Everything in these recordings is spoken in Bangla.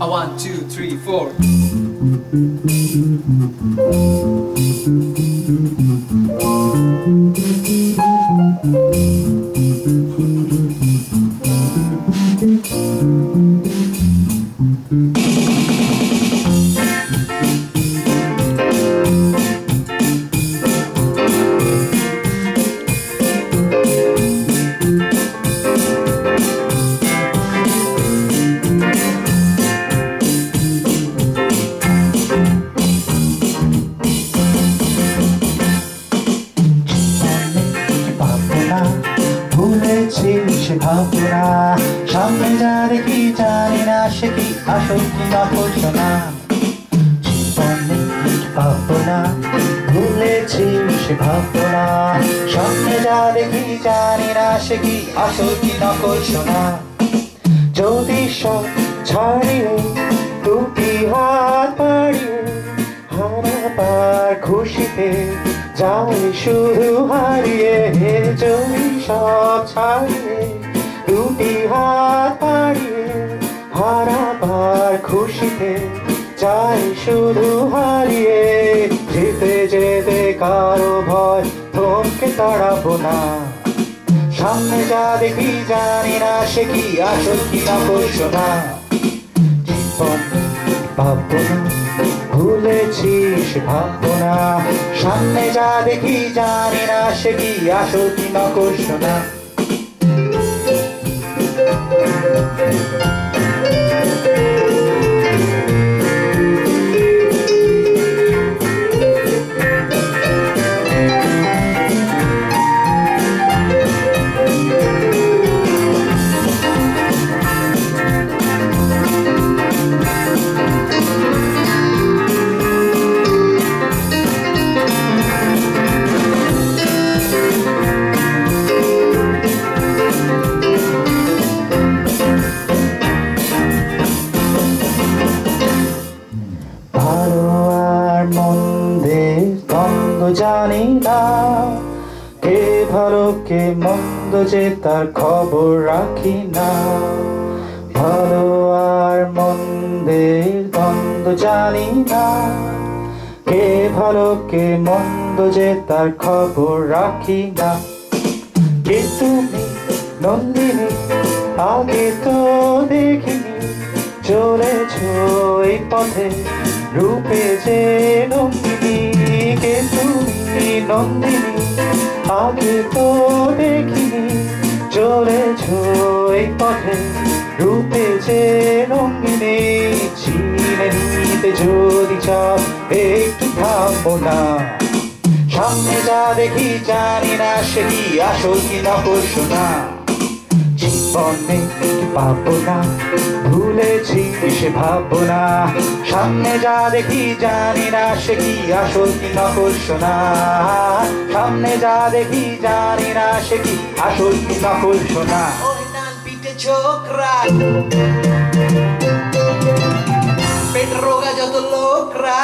A 1, 2, 3, 4. সে ভাবনা সামনে যা দেখি জানি না সে কি আসল কি নকল শোনা জীবনে ভাবনা ভুলেছি সে ভাবনা সামনে যা দেখি জানি না সে কি আসল কি নকল শোনা যদি সব ছাড়িয়ে দুটি হাত বাড়িয়ে হারাবার খুশিতে যাই শুধু হারিয়ে যদি সব ছাড়িয়ে দুটি হাত বাড়িয়ে হারাবার খুশিতে যাই শুধু হারিয়ে যেতে যেতে কারো ভয় থমকে দাঁড়াবো না সামনে যা দেখি জানি না সে কি আসল কি নকল শোনা জীবন ভাবনা ভুলেছি সে ভাবনা সামনে যা দেখি জানি না সে কি আসল কি নকল শোনা জানি না কে ভালো কে মন্দ যে তার খবর রাখি না ভালো আর মন্দের দ্বন্দ্ব জানি না কে ভালো কে মন্দ যে তার খবর রাখি না কে তুমি নন্দিনী আগে তো দেখিনি চলেছ এই পথে রূপে যে নন্দিনী কে তুমি নন্দিনী আগে তো দেখিনি চলেছ এই পথে রূপে যে রঙ্গিনী চিনে নিতে যদি চাও একটু থামবো না সামনে যা দেখি জানি না সে কি আসল কি নকল শোনা জীবনে পাবো না ভুলেছি সে ভাবনা সামনে যা দেখি জানি না সে কি আসল কি নকল শোনা সামনে যা দেখি জানি না সে কি আসল কি নকল শোনা ওই ডান পিঠে ছোকরা পেট রোগা যত লোকরা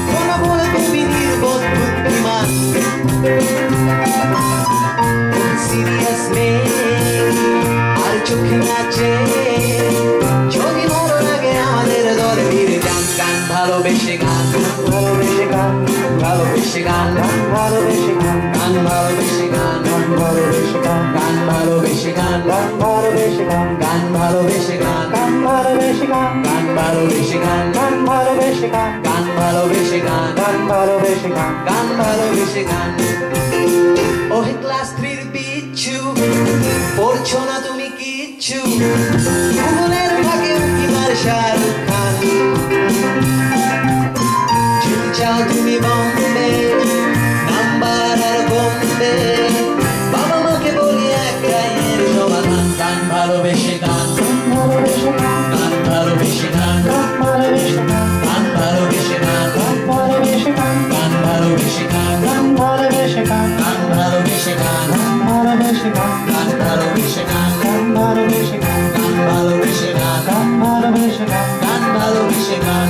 শোনা বলে তুমি নির্বোধ বুদ্ধিমান সিরিয়াস আর চোখে নাচে যদি ভালো লাগে আমাদের দল ফিরে গান গান ভালোবেসে গান ভালোবেসে গান ভালোবেসে গান ভালোবেসে গান গান ভালোবেসে গান ভালোবেসে গান গান ভালোবেসে গান ভালোবেসে গান গান ভালোবেসে গান ভালোবেসে গান গান ভালোবেসে গান ভালোবেসে গান গান ভালোবেসে গান ভালোবেসে গান গান ভালোবেসে গান ওহে ক্লাস 3 বিচ্ছু পড়ছো না তুমি কিচ্ছু ভুবনের ভাগে উঁকি মার শাহরুখ খান যদি চাও তুমি বম্বে নাম্বার আর বম্বে বাবা মাকে বলি এক গায়ের সমাধান গান ভালোবেসে গান ভালোবেসে গান গান ভালোবেসে গান ভালোবেসে গান গান ভালোবেসে গান ভালোবেসে গান গান ভালোবেসে গান ভালোবেসে গান গান ভালোবেসে গান ভালোবেসে গান গান ভালোবেসে গান ভালোবেসে গান গান ভালোবেসে গান ভালোবেসে গান গান ভালোবেসে গান